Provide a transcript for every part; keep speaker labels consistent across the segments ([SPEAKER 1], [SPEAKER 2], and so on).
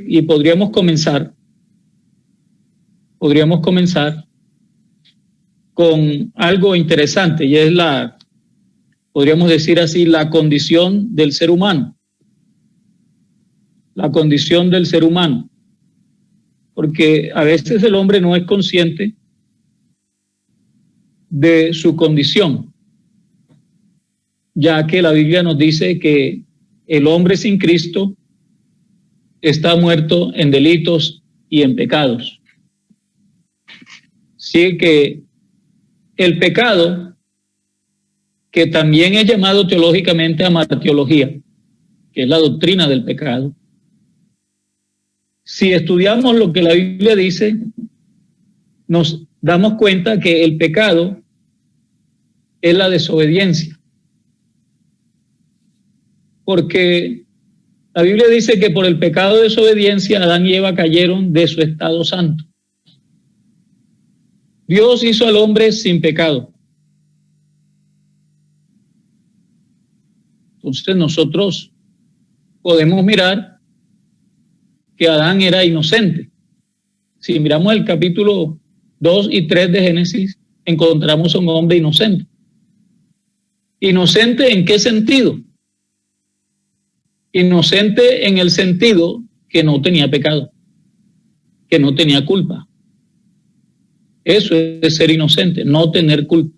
[SPEAKER 1] y podríamos comenzar con algo interesante, y es podríamos decir así, la condición del ser humano. La condición del ser humano. Porque a veces el hombre no es consciente de su condición, ya que la Biblia nos dice que el hombre sin Cristo está muerto en delitos y en pecados. Así que el pecado, que también es llamado teológicamente amartiología, que es la doctrina del pecado, si estudiamos lo que la Biblia dice, nos damos cuenta que el pecado es la desobediencia. Porque la Biblia dice que por el pecado de desobediencia Adán y Eva cayeron de su estado santo. Dios hizo al hombre sin pecado. Entonces nosotros podemos mirar que Adán era inocente. Si miramos el capítulo 2 y 3 de Génesis, encontramos a un hombre inocente. ¿Inocente en qué sentido? Inocente en el sentido que no tenía pecado, que no tenía culpa. Eso es ser inocente, no tener culpa.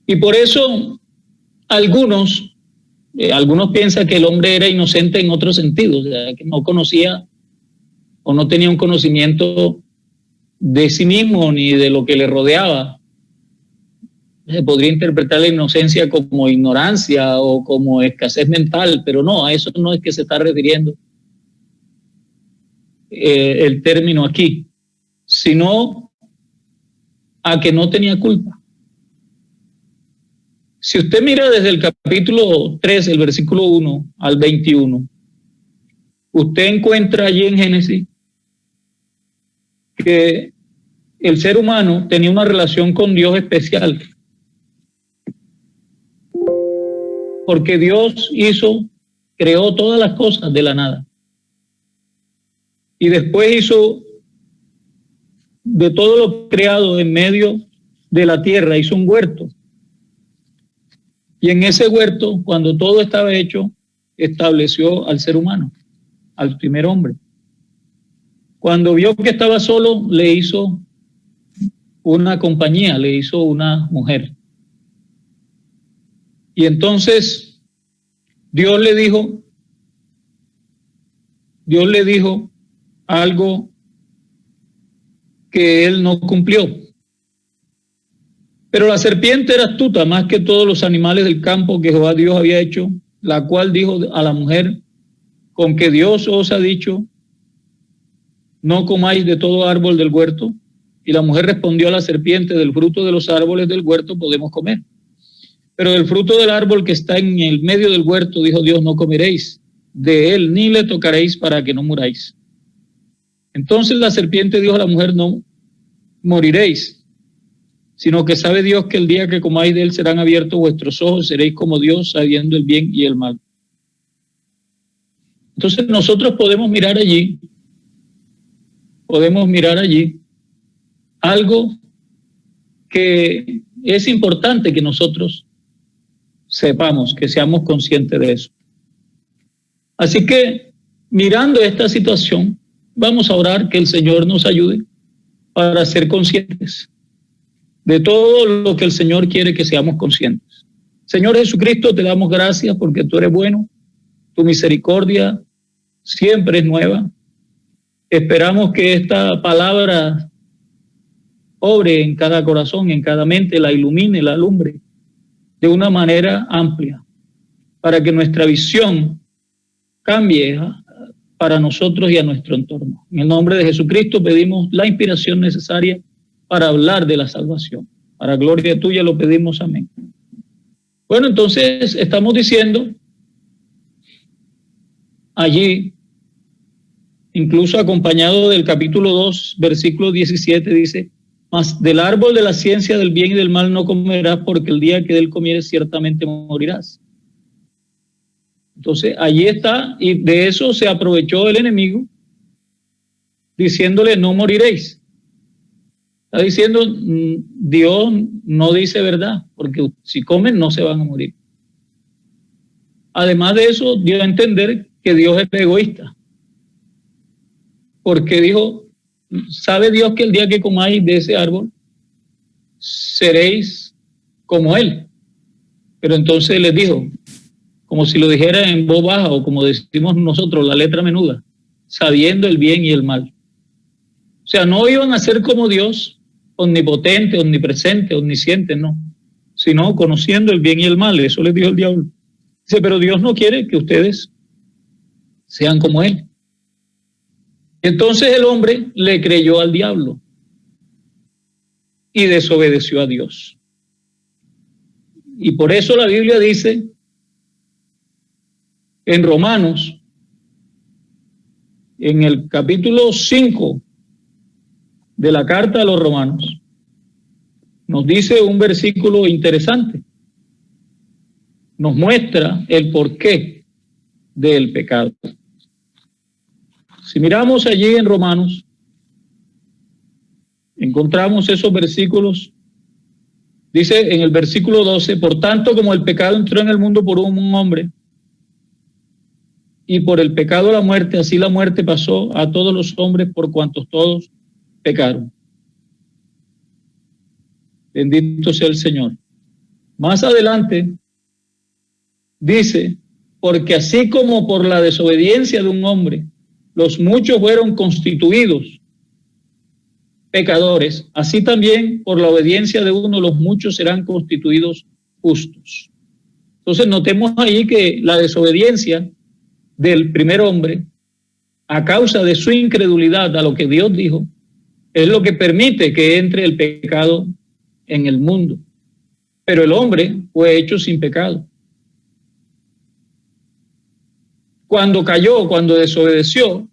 [SPEAKER 1] Y por eso algunos piensan que el hombre era inocente en otro sentido, o sea, que no conocía o no tenía un conocimiento de sí mismo ni de lo que le rodeaba. Se podría interpretar la inocencia como ignorancia o como escasez mental, pero no, a eso no es que se está refiriendo el término aquí, sino a que no tenía culpa. Si usted mira desde el capítulo 3, el versículo 1 al 21, usted encuentra allí en Génesis que el ser humano tenía una relación con Dios especial. Porque Dios creó todas las cosas de la nada. Y después hizo de todo lo creado en medio de la tierra, hizo un huerto. Y en ese huerto, cuando todo estaba hecho, estableció al ser humano, al primer hombre. Cuando vio que estaba solo, le hizo una compañía, le hizo una mujer. Y entonces Dios le dijo algo que él no cumplió. Pero la serpiente era astuta más que todos los animales del campo que Jehová Dios había hecho, la cual dijo a la mujer: con que Dios os ha dicho, no comáis de todo árbol del huerto. Y la mujer respondió a la serpiente: del fruto de los árboles del huerto podemos comer. Pero del fruto del árbol que está en el medio del huerto, dijo Dios, no comeréis de él, ni le tocaréis para que no muráis. Entonces la serpiente dijo a la mujer: no moriréis, sino que sabe Dios que el día que comáis de él serán abiertos vuestros ojos, seréis como Dios, sabiendo el bien y el mal. Entonces nosotros podemos mirar allí algo que es importante que nosotros sepamos, que seamos conscientes de eso. Así que, mirando esta situación, vamos a orar que el Señor nos ayude para ser conscientes de todo lo que el Señor quiere que seamos conscientes. Señor Jesucristo, te damos gracias porque tú eres bueno, tu misericordia siempre es nueva. Esperamos que esta palabra obre en cada corazón, en cada mente, la ilumine, la alumbre de una manera amplia, para que nuestra visión cambie para nosotros y a nuestro entorno. En el nombre de Jesucristo pedimos la inspiración necesaria para hablar de la salvación. Para gloria tuya lo pedimos, amén. Bueno, entonces estamos diciendo allí, incluso acompañado del capítulo 2, versículo 17, dice: mas del árbol de la ciencia del bien y del mal no comerás, porque el día que de él comieres ciertamente morirás. Entonces, allí está, y de eso se aprovechó el enemigo, diciéndole, no moriréis. Está diciendo, Dios no dice verdad, porque si comen no se van a morir. Además de eso, dio a entender que Dios es egoísta. Porque dijo, ¿sabe Dios que el día que comáis de ese árbol, seréis como Él? Pero entonces les dijo, como si lo dijera en voz baja, o como decimos nosotros, la letra menuda, sabiendo el bien y el mal. O sea, no iban a ser como Dios, omnipotente, omnipresente, omnisciente, no, sino conociendo el bien y el mal. Eso les dijo el diablo. Dice, pero Dios no quiere que ustedes sean como Él. Entonces el hombre le creyó al diablo y desobedeció a Dios. Y por eso la Biblia dice en Romanos, en el capítulo 5 de la carta a los Romanos, nos dice un versículo interesante. Nos muestra el porqué del pecado. Si miramos allí en Romanos, encontramos esos versículos. Dice en el versículo 12, por tanto, como el pecado entró en el mundo por un hombre, y por el pecado la muerte, así la muerte pasó a todos los hombres por cuantos todos pecaron. Bendito sea el Señor. Más adelante dice, porque así como por la desobediencia de un hombre, los muchos fueron constituidos pecadores, así también por la obediencia de uno, los muchos serán constituidos justos. Entonces notemos ahí que la desobediencia del primer hombre, a causa de su incredulidad a lo que Dios dijo, es lo que permite que entre el pecado en el mundo. Pero el hombre fue hecho sin pecado. Cuando cayó, cuando desobedeció,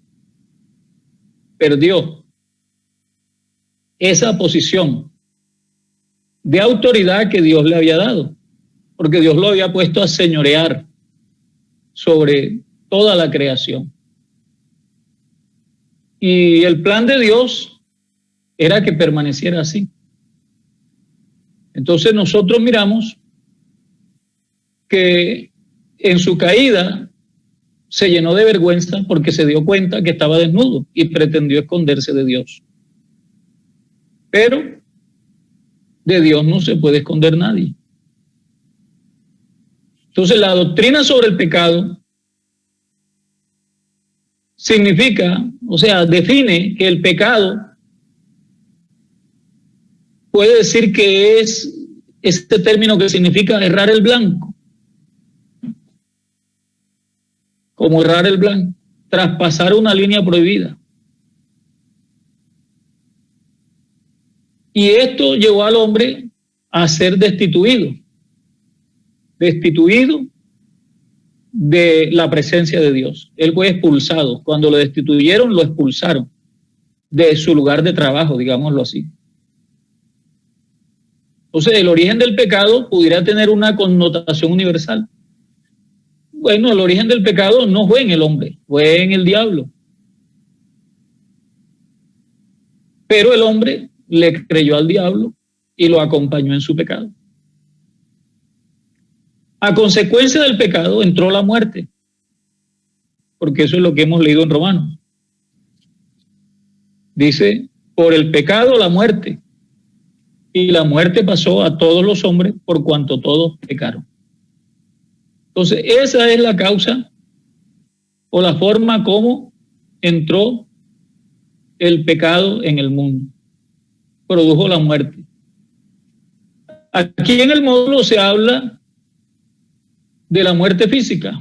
[SPEAKER 1] perdió esa posición de autoridad que Dios le había dado, porque Dios lo había puesto a señorear sobre toda la creación. Y el plan de Dios era que permaneciera así. Entonces nosotros miramos que en su caída se llenó de vergüenza porque se dio cuenta que estaba desnudo y pretendió esconderse de Dios. Pero de Dios no se puede esconder nadie. Entonces la doctrina sobre el pecado significa, o sea, define que el pecado puede decir que es este término que significa errar el blanco. Como errar el blanco, traspasar una línea prohibida. Y esto llevó al hombre a ser destituido de la presencia de Dios. Él fue expulsado. Cuando lo destituyeron, lo expulsaron de su lugar de trabajo, digámoslo así. Entonces, el origen del pecado pudiera tener una connotación universal. Bueno, el origen del pecado no fue en el hombre, fue en el diablo. Pero el hombre le creyó al diablo y lo acompañó en su pecado. A consecuencia del pecado entró la muerte, porque eso es lo que hemos leído en Romanos. Dice, por el pecado la muerte, y la muerte pasó a todos los hombres por cuanto todos pecaron. Entonces, esa es la causa o la forma como entró el pecado en el mundo. Produjo la muerte. Aquí en el módulo se habla de la muerte física,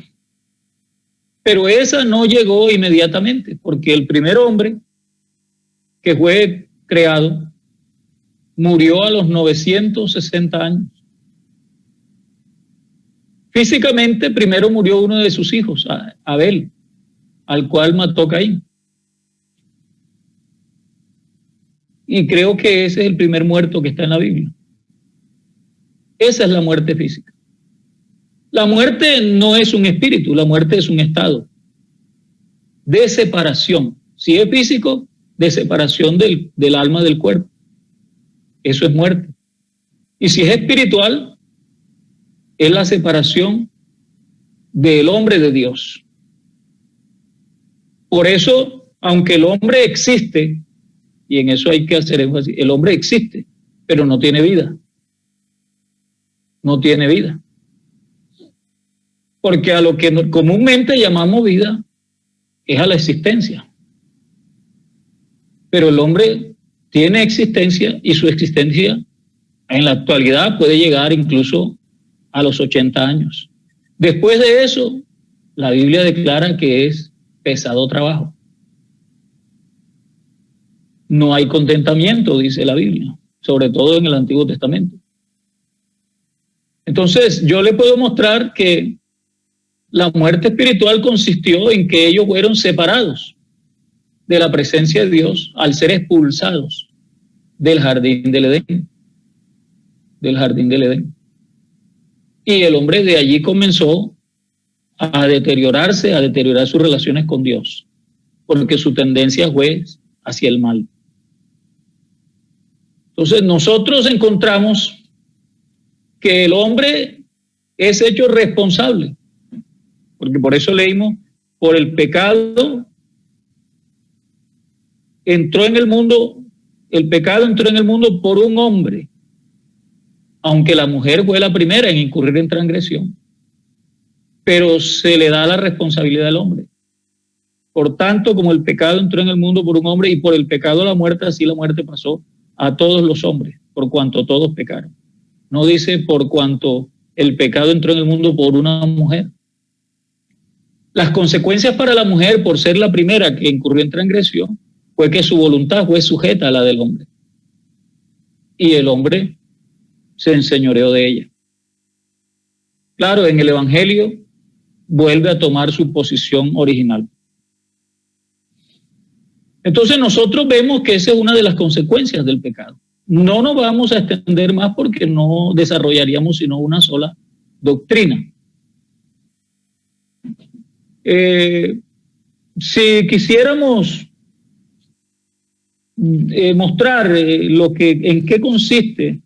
[SPEAKER 1] pero esa no llegó inmediatamente, porque el primer hombre que fue creado murió a los 960 años. Físicamente, primero murió uno de sus hijos, Abel, al cual mató Caín. Y creo que ese es el primer muerto que está en la Biblia. Esa es la muerte física. La muerte no es un espíritu, la muerte es un estado de separación. Si es físico, de separación del alma del cuerpo. Eso es muerte. Y si es espiritual, es la separación del hombre de Dios. Por eso, aunque el hombre existe, y en eso hay que hacer énfasis, el hombre existe, pero no tiene vida. No tiene vida. Porque a lo que comúnmente llamamos vida es a la existencia. Pero el hombre tiene existencia y su existencia en la actualidad puede llegar incluso a los 80 años. Después de eso, la Biblia declara que es pesado trabajo. No hay contentamiento, dice la Biblia, sobre todo en el Antiguo Testamento. Entonces, yo le puedo mostrar que la muerte espiritual consistió en que ellos fueron separados de la presencia de Dios al ser expulsados del jardín del Edén. Del jardín del Edén. Y el hombre de allí comenzó a deteriorar sus relaciones con Dios, porque su tendencia fue hacia el mal. Entonces nosotros encontramos que el hombre es hecho responsable, porque por eso leímos, por el pecado entró en el mundo, el pecado entró en el mundo por un hombre, aunque la mujer fue la primera en incurrir en transgresión, pero se le da la responsabilidad al hombre. Por tanto, como el pecado entró en el mundo por un hombre y por el pecado la muerte, así la muerte pasó a todos los hombres, por cuanto todos pecaron. No dice por cuanto el pecado entró en el mundo por una mujer. Las consecuencias para la mujer, por ser la primera que incurrió en transgresión, fue que su voluntad fue sujeta a la del hombre. Y el hombre se enseñoreó de ella. Claro, en el Evangelio vuelve a tomar su posición original. Entonces nosotros vemos que esa es una de las consecuencias del pecado. No nos vamos a extender más porque no desarrollaríamos sino una sola doctrina. Si quisiéramos mostrar en qué consiste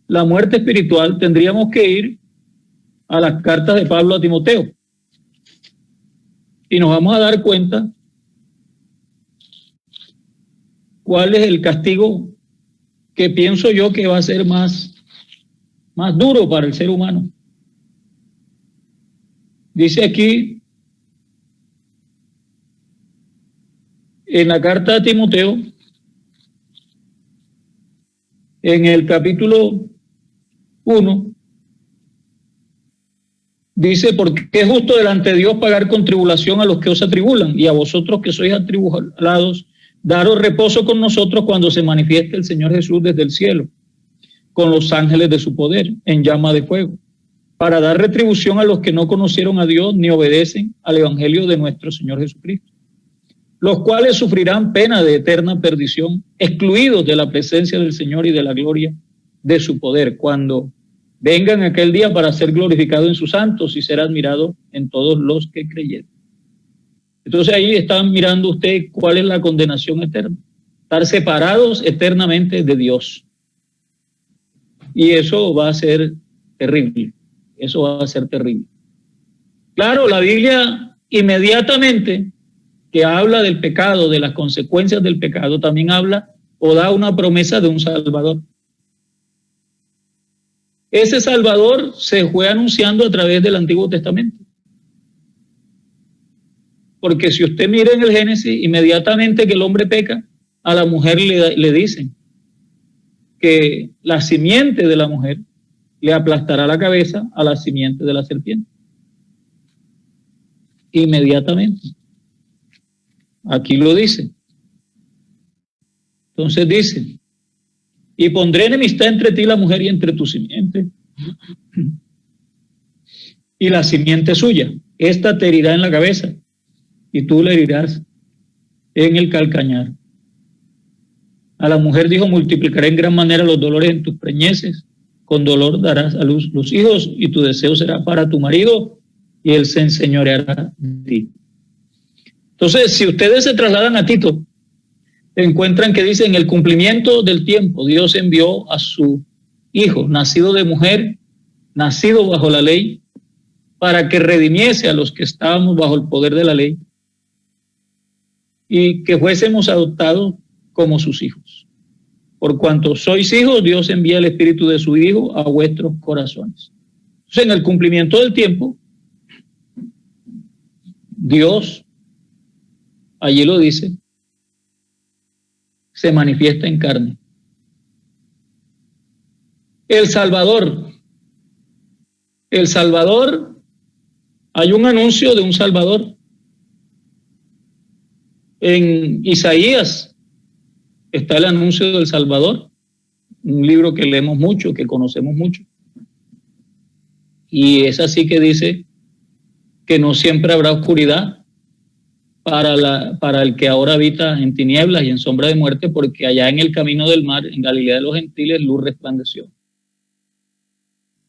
[SPEAKER 1] la muerte espiritual, tendríamos que ir a las cartas de Pablo a Timoteo. Y nos vamos a dar cuenta cuál es el castigo que pienso yo que va a ser más duro para el ser humano. Dice aquí, en la carta de Timoteo, en el capítulo 1, dice, porque es justo delante de Dios pagar con tribulación a los que os atribulan, y a vosotros que sois atribulados, daros reposo con nosotros cuando se manifieste el Señor Jesús desde el cielo, con los ángeles de su poder, en llama de fuego, para dar retribución a los que no conocieron a Dios ni obedecen al evangelio de nuestro Señor Jesucristo, los cuales sufrirán pena de eterna perdición, excluidos de la presencia del Señor y de la gloria de su poder, cuando vengan aquel día para ser glorificado en sus santos y ser admirado en todos los que creyeron. Entonces ahí están mirando usted cuál es la condenación eterna. Estar separados eternamente de Dios. Y eso va a ser terrible. Eso va a ser terrible. Claro, la Biblia inmediatamente que habla del pecado, de las consecuencias del pecado, también habla o da una promesa de un Salvador. Ese Salvador se fue anunciando a través del Antiguo Testamento. Porque si usted mira en el Génesis, inmediatamente que el hombre peca, a la mujer le dicen que la simiente de la mujer le aplastará la cabeza a la simiente de la serpiente. Inmediatamente. Aquí lo dice. Entonces dice, y pondré enemistad entre ti y la mujer y entre tu simiente y la simiente suya. Esta te herirá en la cabeza y tú le herirás en el calcañar. A la mujer dijo, multiplicaré en gran manera los dolores en tus preñeces, con dolor darás a luz los hijos, y tu deseo será para tu marido, y él se enseñoreará de ti. Entonces, si ustedes se trasladan a Tito, encuentran que dice: en el cumplimiento del tiempo, Dios envió a su Hijo, nacido de mujer, nacido bajo la ley, para que redimiese a los que estábamos bajo el poder de la ley, y que fuésemos adoptados como sus hijos. Por cuanto sois hijos, Dios envía el Espíritu de su Hijo a vuestros corazones. Entonces, en el cumplimiento del tiempo, Dios, allí lo dice, se manifiesta en carne. El Salvador, hay un anuncio de un Salvador. En Isaías está el anuncio del Salvador, un libro que leemos mucho, que conocemos mucho. Y es así que dice que no siempre habrá oscuridad para el que ahora habita en tinieblas y en sombra de muerte, porque allá en el camino del mar, en Galilea de los Gentiles, luz resplandeció.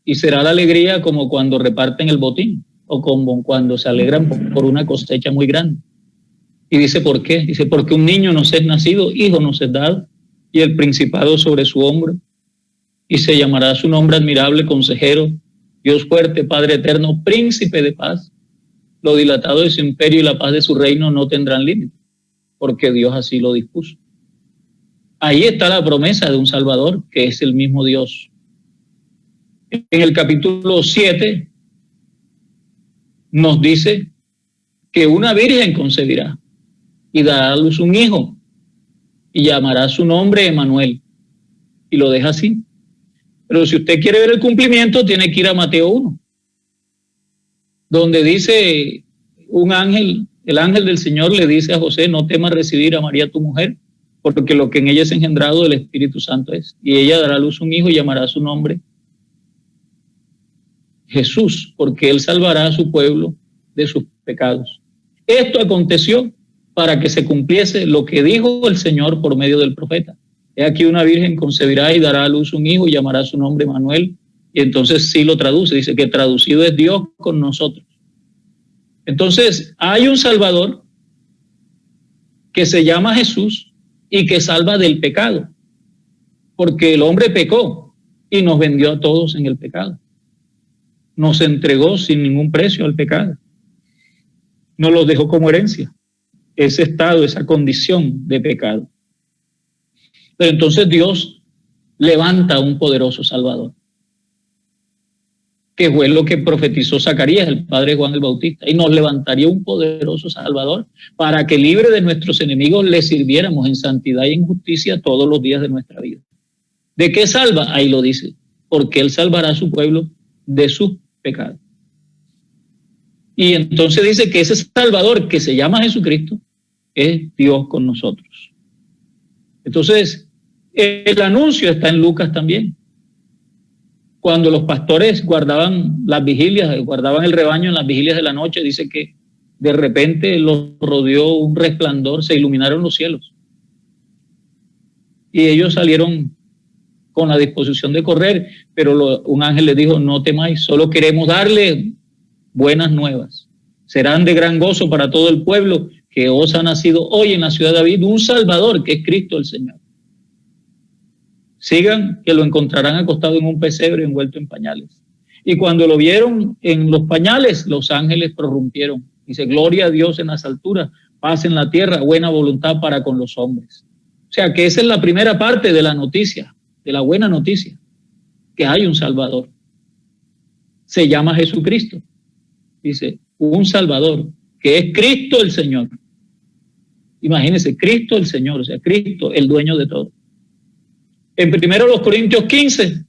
[SPEAKER 1] Y será la alegría como cuando reparten el botín, o como cuando se alegran por una cosecha muy grande. Y dice, ¿por qué? Dice, porque un niño nos es nacido, hijo nos es dado, y el principado sobre su hombro, y se llamará su nombre admirable, consejero, Dios fuerte, Padre eterno, príncipe de paz. Lo dilatado de su imperio y la paz de su reino no tendrán límite, porque Dios así lo dispuso. Ahí está la promesa de un Salvador, que es el mismo Dios. En el capítulo 7 nos dice que una virgen concebirá y dará a luz un hijo y llamará su nombre Emmanuel, y lo deja así. Pero si usted quiere ver el cumplimiento, tiene que ir a Mateo 1, donde dice un ángel, el ángel del Señor le dice a José: no temas recibir a María tu mujer, porque lo que en ella es engendrado del Espíritu Santo es, y ella dará a luz un hijo y llamará su nombre Jesús, porque él salvará a su pueblo de sus pecados. Esto aconteció para que se cumpliese lo que dijo el Señor por medio del profeta. He aquí una virgen concebirá y dará a luz un hijo y llamará su nombre Emmanuel. Y entonces sí lo traduce, dice que traducido es Dios con nosotros. Entonces hay un Salvador que se llama Jesús y que salva del pecado, porque el hombre pecó y nos vendió a todos en el pecado. Nos entregó sin ningún precio al pecado. Nos los dejó como herencia, ese estado, esa condición de pecado. Pero entonces Dios levanta a un poderoso Salvador, que fue lo que profetizó Zacarías, el padre Juan el Bautista, y nos levantaría un poderoso Salvador para que, libre de nuestros enemigos, le sirviéramos en santidad y en justicia todos los días de nuestra vida. ¿De qué salva? Ahí lo dice, porque él salvará a su pueblo de sus pecados. Y entonces dice que ese Salvador, que se llama Jesucristo, es Dios con nosotros. Entonces, el anuncio está en Lucas también. Cuando los pastores guardaban las vigilias, guardaban el rebaño en las vigilias de la noche, dice que de repente los rodeó un resplandor, se iluminaron los cielos. Y ellos salieron con la disposición de correr, pero un ángel les dijo: no temáis, solo queremos darle buenas nuevas. Serán de gran gozo para todo el pueblo que os ha nacido hoy en la ciudad de David un Salvador, que es Cristo el Señor. Sigan, que lo encontrarán acostado en un pesebre envuelto en pañales. Y cuando lo vieron en los pañales, los ángeles prorrumpieron. Dice: gloria a Dios en las alturas, paz en la tierra, buena voluntad para con los hombres. O sea que esa es la primera parte de la noticia, de la buena noticia, que hay un Salvador. Se llama Jesucristo. Dice, un Salvador, que es Cristo el Señor. Imagínense, Cristo el Señor, o sea, Cristo el dueño de todo. En 1 Corintios 15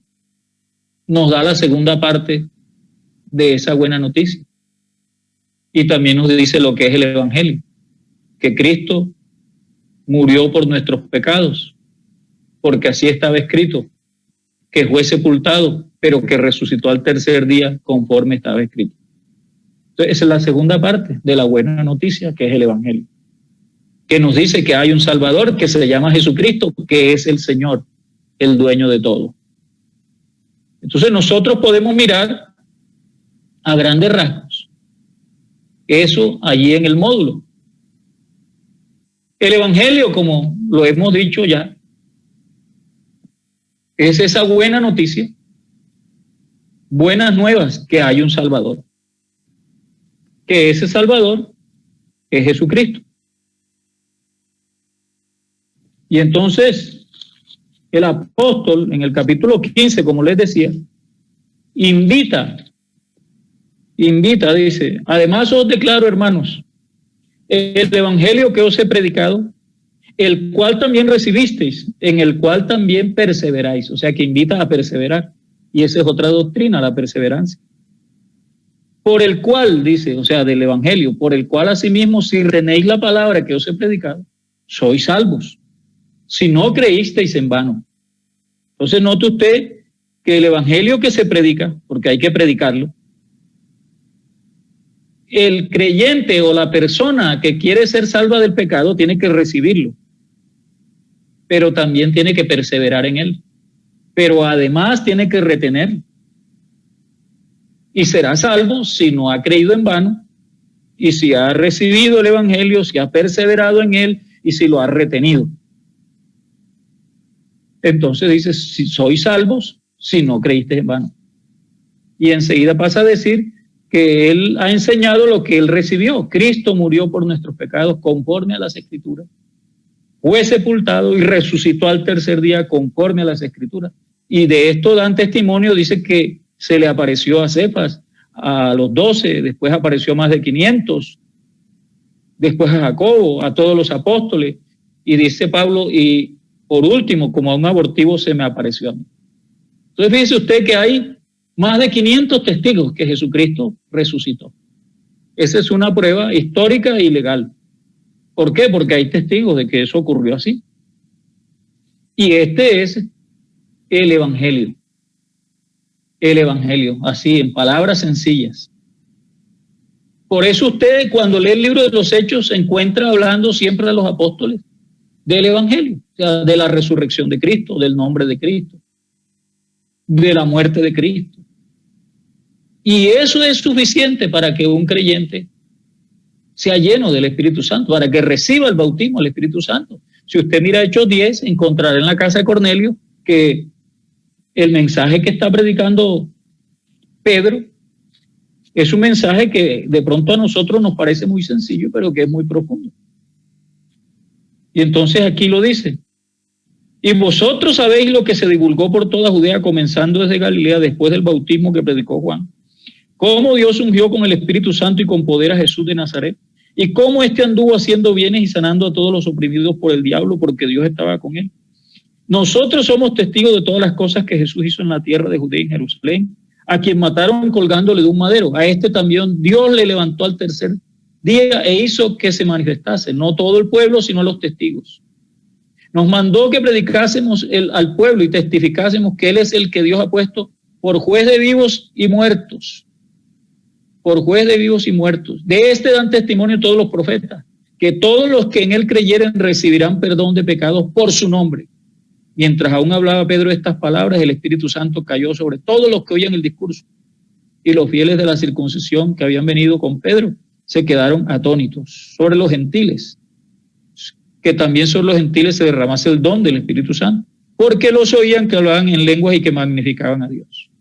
[SPEAKER 1] nos da la segunda parte de esa buena noticia. Y también nos dice lo que es el Evangelio, que Cristo murió por nuestros pecados, porque así estaba escrito, que fue sepultado, pero que resucitó al tercer día conforme estaba escrito. Entonces, esa es la segunda parte de la buena noticia, que es el Evangelio, que nos dice que hay un Salvador que se llama Jesucristo, que es el Señor, el dueño de todo. Entonces nosotros podemos mirar a grandes rasgos eso allí en el módulo. El Evangelio, como lo hemos dicho ya, es esa buena noticia, buenas nuevas, que hay un Salvador, que ese Salvador es Jesucristo. Y entonces el apóstol en el capítulo 15, como les decía, invita, dice: además os declaro, hermanos, el evangelio que os he predicado, el cual también recibisteis, en el cual también perseveráis. O sea que invita a perseverar. Y esa es otra doctrina, la perseverancia. Por el cual, dice, o sea, del evangelio, por el cual asimismo, si retenéis la palabra que os he predicado, sois salvos, si no creísteis en vano. Entonces note usted que el evangelio que se predica, porque hay que predicarlo, el creyente o la persona que quiere ser salva del pecado tiene que recibirlo, pero también tiene que perseverar en él, pero además tiene que retener, y será salvo si no ha creído en vano, y si ha recibido el evangelio, si ha perseverado en él, y si lo ha retenido. Entonces dice: si sois salvos, si no creíste en vano. Y enseguida pasa a decir que él ha enseñado lo que él recibió. Cristo murió por nuestros pecados conforme a las Escrituras, fue sepultado y resucitó al tercer día conforme a las Escrituras. Y de esto dan testimonio, dice que se le apareció a Cefas, a los 12, después apareció a más de 500, después a Jacobo, a todos los apóstoles, y dice Pablo, y por último, como a un abortivo, se me apareció a mí. Entonces fíjese usted que hay más de 500 testigos que Jesucristo resucitó. Esa es una prueba histórica y legal. ¿Por qué? Porque hay testigos de que eso ocurrió así. Y este es el Evangelio. El Evangelio, así, en palabras sencillas. Por eso usted, cuando lee el libro de los Hechos, se encuentra hablando siempre de los apóstoles del Evangelio, o sea, de la resurrección de Cristo, del nombre de Cristo, de la muerte de Cristo. Y eso es suficiente para que un creyente sea lleno del Espíritu Santo, para que reciba el bautismo del Espíritu Santo. Si usted mira Hechos 10, encontrará en la casa de Cornelio que el mensaje que está predicando Pedro es un mensaje que de pronto a nosotros nos parece muy sencillo, pero que es muy profundo. Y entonces aquí lo dice: y vosotros sabéis lo que se divulgó por toda Judea, comenzando desde Galilea, después del bautismo que predicó Juan, cómo Dios ungió con el Espíritu Santo y con poder a Jesús de Nazaret, y cómo éste anduvo haciendo bienes y sanando a todos los oprimidos por el diablo, porque Dios estaba con él. Nosotros somos testigos de todas las cosas que Jesús hizo en la tierra de Judea y en Jerusalén, a quien mataron colgándole de un madero. A este también Dios le levantó al tercer día e hizo que se manifestase, no todo el pueblo, sino los testigos. Nos mandó que predicásemos al pueblo y testificásemos que Él es el que Dios ha puesto por juez de vivos y muertos. Por juez de vivos y muertos. De este dan testimonio todos los profetas, que todos los que en Él creyeren recibirán perdón de pecados por su nombre. Mientras aún hablaba Pedro estas palabras, el Espíritu Santo cayó sobre todos los que oían el discurso. Y los fieles de la circuncisión que habían venido con Pedro se quedaron atónitos. Sobre los gentiles, que también sobre los gentiles se derramase el don del Espíritu Santo, porque los oían que hablaban en lenguas y que magnificaban a Dios.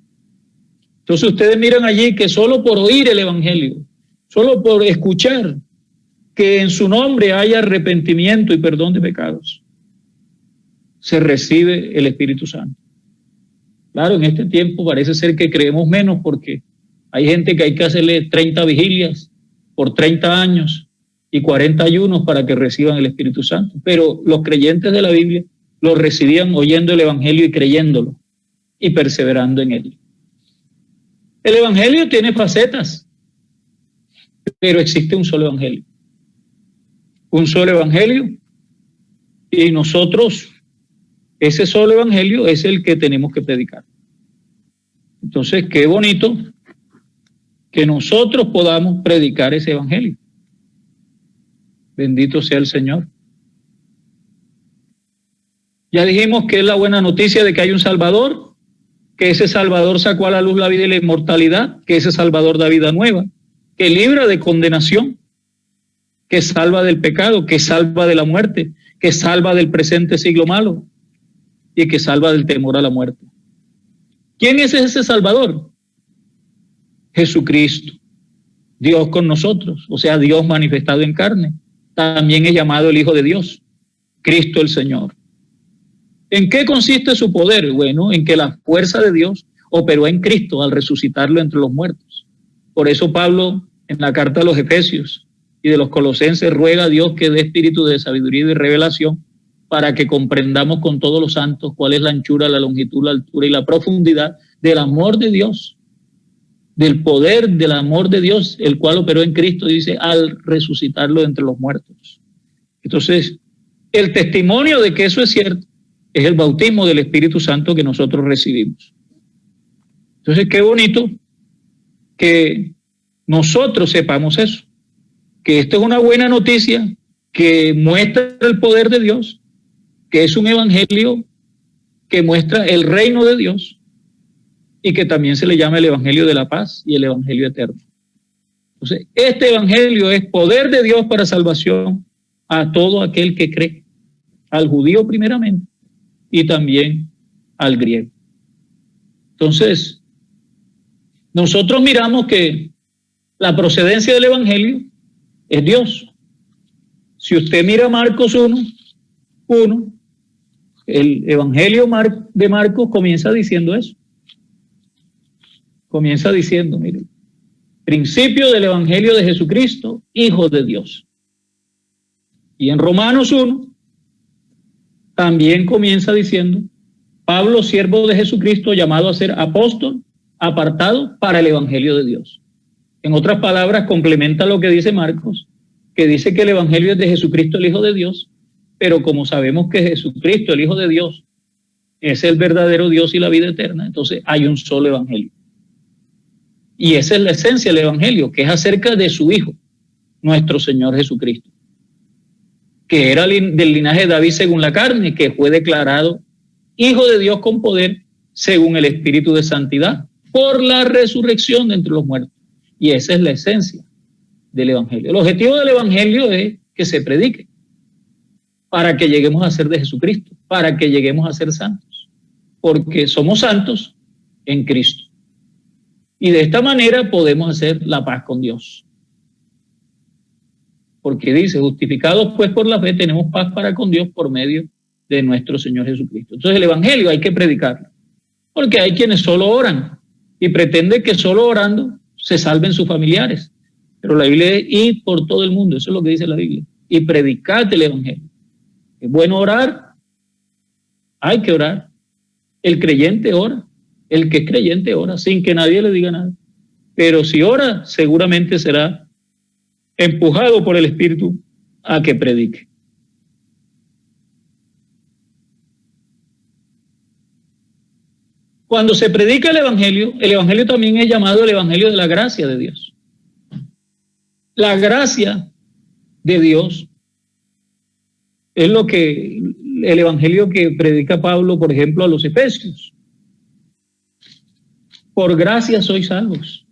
[SPEAKER 1] Entonces ustedes miran allí que solo por oír el Evangelio, solo por escuchar que en su nombre haya arrepentimiento y perdón de pecados, se recibe el Espíritu Santo. Claro, en este tiempo parece ser que creemos menos porque hay gente que hay que hacerle 30 vigilias por 30 años y 40 ayunos para que reciban el Espíritu Santo. Pero los creyentes de la Biblia lo recibían oyendo el Evangelio y creyéndolo y perseverando en él. El Evangelio tiene facetas, pero existe un solo Evangelio. Un solo Evangelio, y nosotros, ese solo Evangelio es el que tenemos que predicar. Entonces, qué bonito que nosotros podamos predicar ese Evangelio. Bendito sea el Señor. Ya dijimos que es la buena noticia de que hay un Salvador, que ese Salvador sacó a la luz la vida y la inmortalidad, que ese Salvador da vida nueva, que libra de condenación, que salva del pecado, que salva de la muerte, que salva del presente siglo malo y que salva del temor a la muerte. ¿Quién es ese Salvador? Jesucristo, Dios con nosotros, o sea, Dios manifestado en carne. También es llamado el Hijo de Dios, Cristo el Señor. ¿En qué consiste su poder? Bueno, en que la fuerza de Dios operó en Cristo al resucitarlo entre los muertos. Por eso Pablo, en la carta a los Efesios y de los Colosenses, ruega a Dios que dé espíritu de sabiduría y de revelación para que comprendamos con todos los santos cuál es la anchura, la longitud, la altura y la profundidad del amor de Dios, del poder del amor de Dios, el cual operó en Cristo, dice, al resucitarlo entre los muertos. Entonces, el testimonio de que eso es cierto es el bautismo del Espíritu Santo que nosotros recibimos. Entonces, qué bonito que nosotros sepamos eso, que esto es una buena noticia que muestra el poder de Dios, que es un evangelio que muestra el reino de Dios y que también se le llama el evangelio de la paz y el evangelio eterno. Entonces, este evangelio es poder de Dios para salvación a todo aquel que cree, al judío primeramente y también al griego. Entonces, nosotros miramos que la procedencia del evangelio es Dios. Si usted mira Marcos 1, el evangelio de Marcos comienza diciendo eso. Comienza diciendo, mire, principio del evangelio de Jesucristo, Hijo de Dios. Y en Romanos 1 también comienza diciendo, Pablo, siervo de Jesucristo, llamado a ser apóstol, apartado para el evangelio de Dios. En otras palabras, complementa lo que dice Marcos, que dice que el evangelio es de Jesucristo, el Hijo de Dios, pero como sabemos que Jesucristo, el Hijo de Dios, es el verdadero Dios y la vida eterna, entonces hay un solo evangelio. Y esa es la esencia del evangelio, que es acerca de su Hijo, nuestro Señor Jesucristo, que era del linaje de David según la carne, que fue declarado Hijo de Dios con poder según el Espíritu de santidad, por la resurrección de entre los muertos. Y esa es la esencia del evangelio. El objetivo del evangelio es que se predique para que lleguemos a ser de Jesucristo, para que lleguemos a ser santos, porque somos santos en Cristo. Y de esta manera podemos hacer la paz con Dios. Porque dice, justificados pues por la fe, tenemos paz para con Dios por medio de nuestro Señor Jesucristo. Entonces el evangelio hay que predicarlo, porque hay quienes solo oran y pretenden que solo orando se salven sus familiares. Pero la Biblia es ir por todo el mundo, eso es lo que dice la Biblia, y predicad el evangelio. Es bueno orar, hay que orar. El creyente ora, el que es creyente ora, sin que nadie le diga nada. Pero si ora, seguramente será empujado por el Espíritu a que predique. Cuando se predica el evangelio también es llamado el evangelio de la gracia de Dios. La gracia de Dios es lo que el evangelio que predica Pablo, por ejemplo, a los Efesios. Por gracia sois salvos,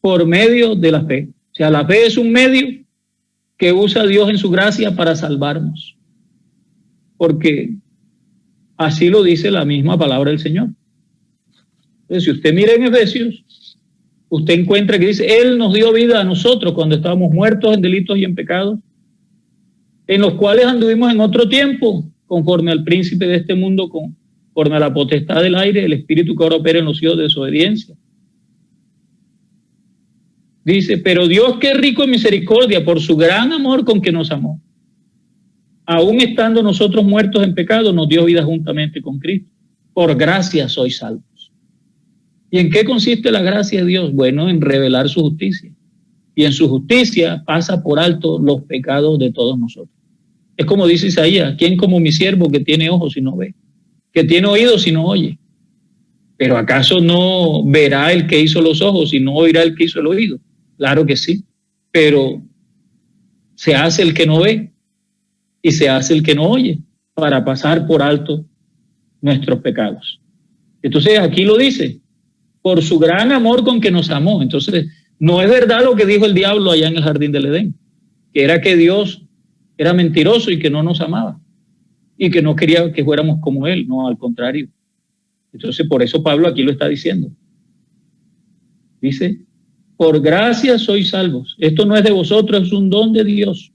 [SPEAKER 1] por medio de la fe. O sea, la fe es un medio que usa Dios en su gracia para salvarnos. Porque así lo dice la misma palabra del Señor. Entonces, si usted mira en Efesios, usted encuentra que dice, Él nos dio vida a nosotros cuando estábamos muertos en delitos y en pecados, en los cuales anduvimos en otro tiempo, conforme al príncipe de este mundo, conforme a la potestad del aire, el espíritu que ahora opera en los hijos de desobediencia. Dice, pero Dios, que es rico en misericordia, por su gran amor con que nos amó, aún estando nosotros muertos en pecado, nos dio vida juntamente con Cristo. Por gracia sois salvos. ¿Y en qué consiste la gracia de Dios? Bueno, en revelar su justicia. Y en su justicia pasa por alto los pecados de todos nosotros. Es como dice Isaías, ¿quién como mi siervo que tiene ojos y no ve? Que tiene oídos y no oye. ¿Pero acaso no verá el que hizo los ojos y no oirá el que hizo el oído? Claro que sí, pero se hace el que no ve y se hace el que no oye para pasar por alto nuestros pecados. Entonces aquí lo dice, por su gran amor con que nos amó. Entonces no es verdad lo que dijo el diablo allá en el jardín del Edén, que era que Dios era mentiroso y que no nos amaba y que no quería que fuéramos como él, no, al contrario. Entonces por eso Pablo aquí lo está diciendo. Dice, por gracia sois salvos. Esto no es de vosotros, es un don de Dios.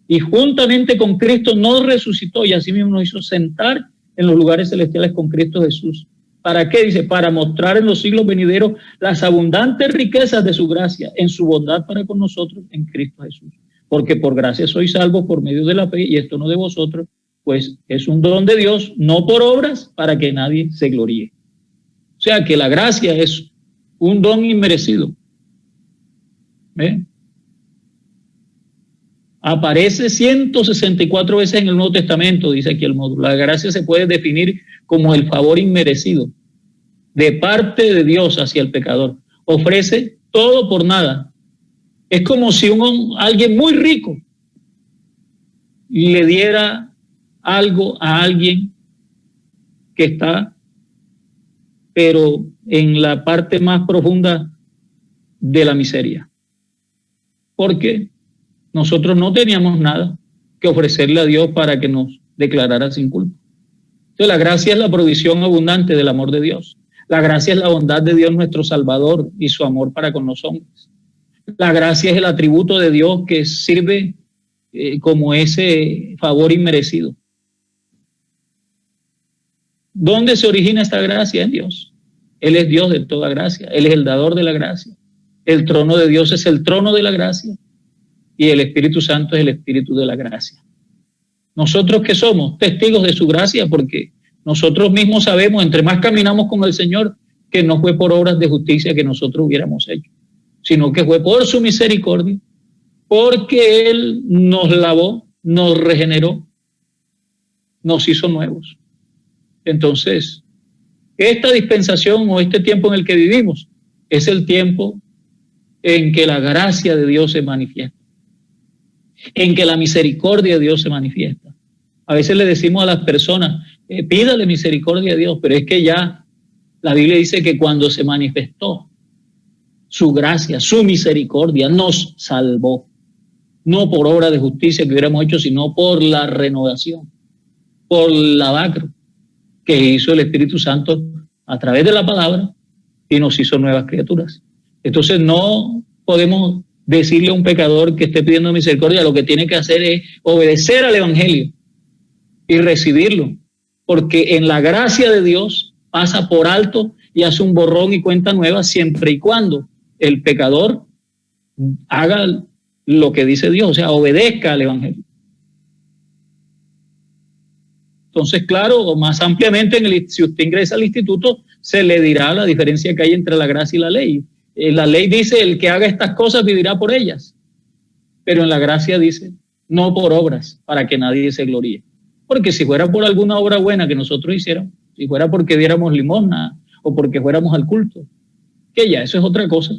[SPEAKER 1] Y juntamente con Cristo nos resucitó y así mismo nos hizo sentar en los lugares celestiales con Cristo Jesús. ¿Para qué? Dice, para mostrar en los siglos venideros las abundantes riquezas de su gracia, en su bondad para con nosotros en Cristo Jesús. Porque por gracia sois salvos por medio de la fe, y esto no de vosotros, pues es un don de Dios, no por obras, para que nadie se gloríe. O sea que la gracia es un don inmerecido. ¿Ve? Aparece 164 veces en el Nuevo Testamento, dice aquí el módulo. La gracia se puede definir como el favor inmerecido de parte de Dios hacia el pecador. Ofrece todo por nada. Es como si alguien muy rico le diera algo a alguien que está, pero en la parte más profunda de la miseria. Porque nosotros no teníamos nada que ofrecerle a Dios para que nos declarara sin culpa. Entonces la gracia es la provisión abundante del amor de Dios. La gracia es la bondad de Dios nuestro Salvador y su amor para con los hombres. La gracia es el atributo de Dios que sirve como ese favor inmerecido. ¿Dónde se origina esta gracia? En Dios. Él es Dios de toda gracia. Él es el dador de la gracia. El trono de Dios es el trono de la gracia. Y el Espíritu Santo es el Espíritu de la gracia. Nosotros que somos testigos de su gracia, porque nosotros mismos sabemos, entre más caminamos con el Señor, que no fue por obras de justicia que nosotros hubiéramos hecho, sino que fue por su misericordia, porque Él nos lavó, nos regeneró, nos hizo nuevos. Entonces, esta dispensación o este tiempo en el que vivimos es el tiempo en que la gracia de Dios se manifiesta, en que la misericordia de Dios se manifiesta. A veces le decimos a las personas, pídale misericordia a Dios, pero es que ya la Biblia dice que cuando se manifestó su gracia, su misericordia, nos salvó. No por obra de justicia que hubiéramos hecho, sino por la renovación, por el lavacro que hizo el Espíritu Santo a través de la palabra y nos hizo nuevas criaturas. Entonces no podemos decirle a un pecador que esté pidiendo misericordia, lo que tiene que hacer es obedecer al Evangelio y recibirlo, porque en la gracia de Dios pasa por alto y hace un borrón y cuenta nueva siempre y cuando el pecador haga lo que dice Dios, o sea, obedezca al Evangelio. Entonces, claro, o más ampliamente, si usted ingresa al instituto, se le dirá la diferencia que hay entre la gracia y la ley. La ley dice, el que haga estas cosas vivirá por ellas. Pero en la gracia dice, no por obras, para que nadie se gloríe. Porque si fuera por alguna obra buena que nosotros hiciéramos, si fuera porque diéramos limosna o porque fuéramos al culto, que ya eso es otra cosa.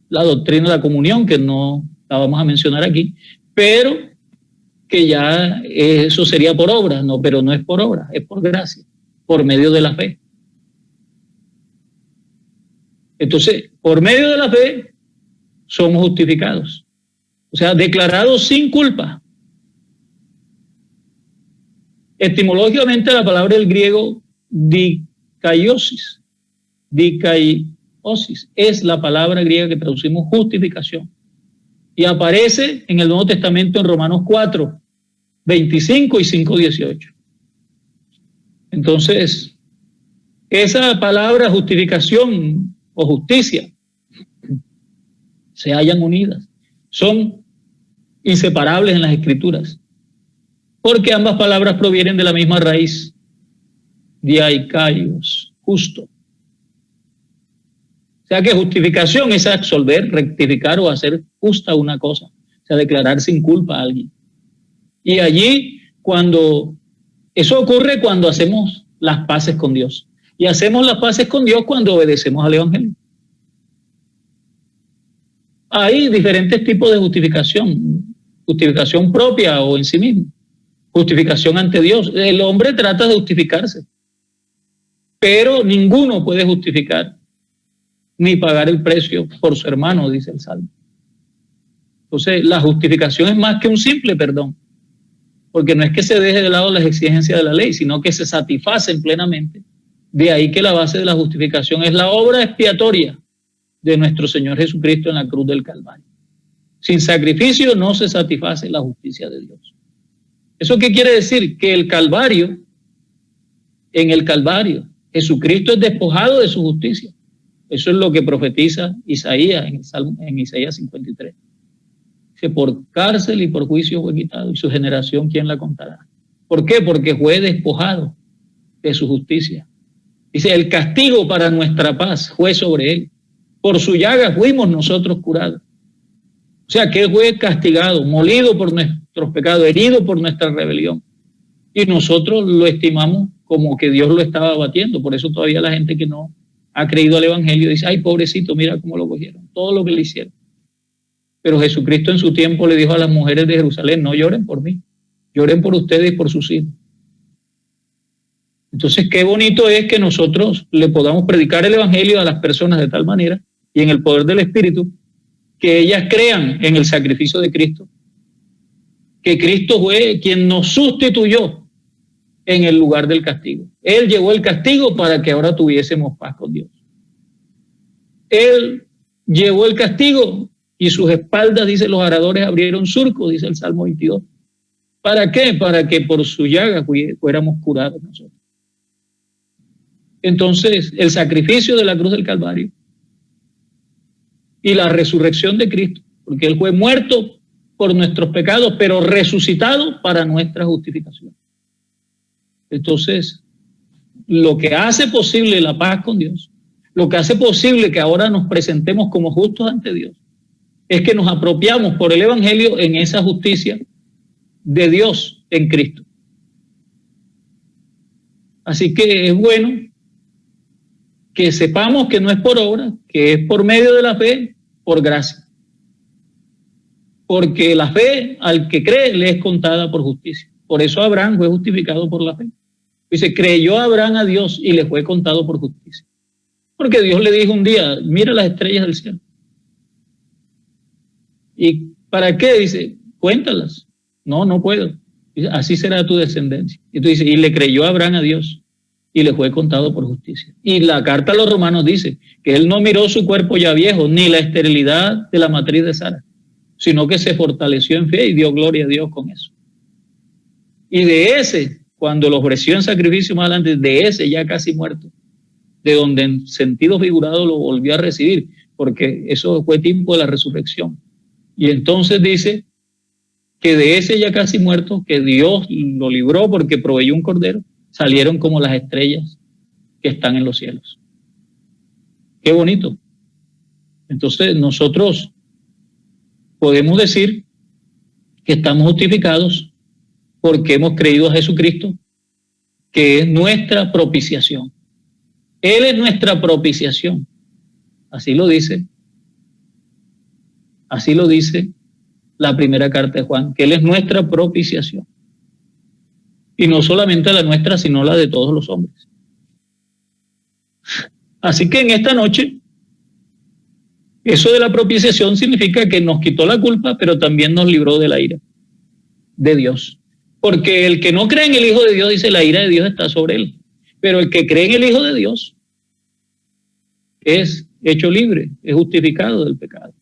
[SPEAKER 1] La doctrina de la comunión, que no la vamos a mencionar aquí, pero que ya eso sería por obras, no, pero no es por obras, es por gracia, por medio de la fe. Entonces, por medio de la fe, somos justificados. O sea, declarados sin culpa. Etimológicamente, la palabra del griego dikaiosis es la palabra griega que traducimos justificación. Y aparece en el Nuevo Testamento en Romanos 4, 25 y 5, 18. Entonces, esa palabra justificación o justicia se hallan unidas, son inseparables en las Escrituras, porque ambas palabras provienen de la misma raíz, diaikaios, justo. O sea que justificación es absolver, rectificar o hacer justa una cosa, o sea, declarar sin culpa a alguien. Y allí, eso ocurre cuando hacemos las paces con Dios. Y hacemos las paces con Dios cuando obedecemos al Evangelio. Hay diferentes tipos de justificación. Justificación propia o en sí mismo. Justificación ante Dios. El hombre trata de justificarse. pero ninguno puede justificar ni pagar el precio por su hermano, dice el Salmo. Entonces, la justificación es más que un simple perdón, porque no es que se deje de lado las exigencias de la ley, sino que se satisfacen plenamente. De ahí que la base de la justificación es la obra expiatoria de nuestro Señor Jesucristo en la cruz del Calvario. Sin sacrificio no se satisface la justicia de Dios. ¿Eso qué quiere decir? Que en el Calvario, Jesucristo es despojado de su justicia. Eso es lo que profetiza Isaías en Isaías 53. Que por cárcel y por juicio fue quitado, y su generación, ¿quién la contará? ¿Por qué? Porque fue despojado de su justicia. Dice, el castigo para nuestra paz fue sobre él. Por su llaga fuimos nosotros curados. O sea, que él fue castigado, molido por nuestros pecados, herido por nuestra rebelión. Y nosotros lo estimamos como que Dios lo estaba abatiendo. Por eso todavía la gente que no ha creído al evangelio dice, ay, pobrecito, mira cómo lo cogieron, todo lo que le hicieron. Pero Jesucristo en su tiempo le dijo a las mujeres de Jerusalén, no lloren por mí, lloren por ustedes y por sus hijos. Entonces, qué bonito es que nosotros le podamos predicar el evangelio a las personas de tal manera y en el poder del Espíritu, que ellas crean en el sacrificio de Cristo, que Cristo fue quien nos sustituyó en el lugar del castigo. Él llevó el castigo para que ahora tuviésemos paz con Dios. Él llevó el castigo y sus espaldas, dice, los aradores abrieron surco, dice el Salmo 22. ¿Para qué? Para que por su llaga fuéramos curados nosotros. Entonces, el sacrificio de la cruz del Calvario y la resurrección de Cristo, porque Él fue muerto por nuestros pecados, pero resucitado para nuestra justificación. Entonces, lo que hace posible la paz con Dios, lo que hace posible que ahora nos presentemos como justos ante Dios, es que nos apropiamos por el evangelio en esa justicia de Dios en Cristo. Así que es bueno que sepamos que no es por obra, que es por medio de la fe, por gracia. Porque la fe al que cree le es contada por justicia. Por eso Abraham fue justificado por la fe. Dice, creyó Abraham a Dios y le fue contado por justicia. Porque Dios le dijo un día, mira las estrellas del cielo. ¿Y para qué? Dice, cuéntalas. No, no puedo. Dice, así será tu descendencia. Y tú dices, y le creyó Abraham a Dios y le fue contado por justicia. Y la carta a los romanos dice que él no miró su cuerpo ya viejo, ni la esterilidad de la matriz de Sara, sino que se fortaleció en fe y dio gloria a Dios con eso. Y de ese, cuando lo ofreció en sacrificio más adelante, de ese ya casi muerto, de donde en sentido figurado lo volvió a recibir, porque eso fue tiempo de la resurrección. Y entonces dice que de ese ya casi muerto, que Dios lo libró porque proveyó un cordero, salieron como las estrellas que están en los cielos. Qué bonito. Entonces nosotros podemos decir que estamos justificados porque hemos creído a Jesucristo, que es nuestra propiciación. Él es nuestra propiciación. Así lo dice la primera carta de Juan, que Él es nuestra propiciación. Y no solamente la nuestra, sino la de todos los hombres. Así que en esta noche, eso de la propiciación significa que nos quitó la culpa, pero también nos libró de la ira de Dios. Porque el que no cree en el Hijo de Dios, dice, la ira de Dios está sobre él. Pero el que cree en el Hijo de Dios es hecho libre, es justificado del pecado.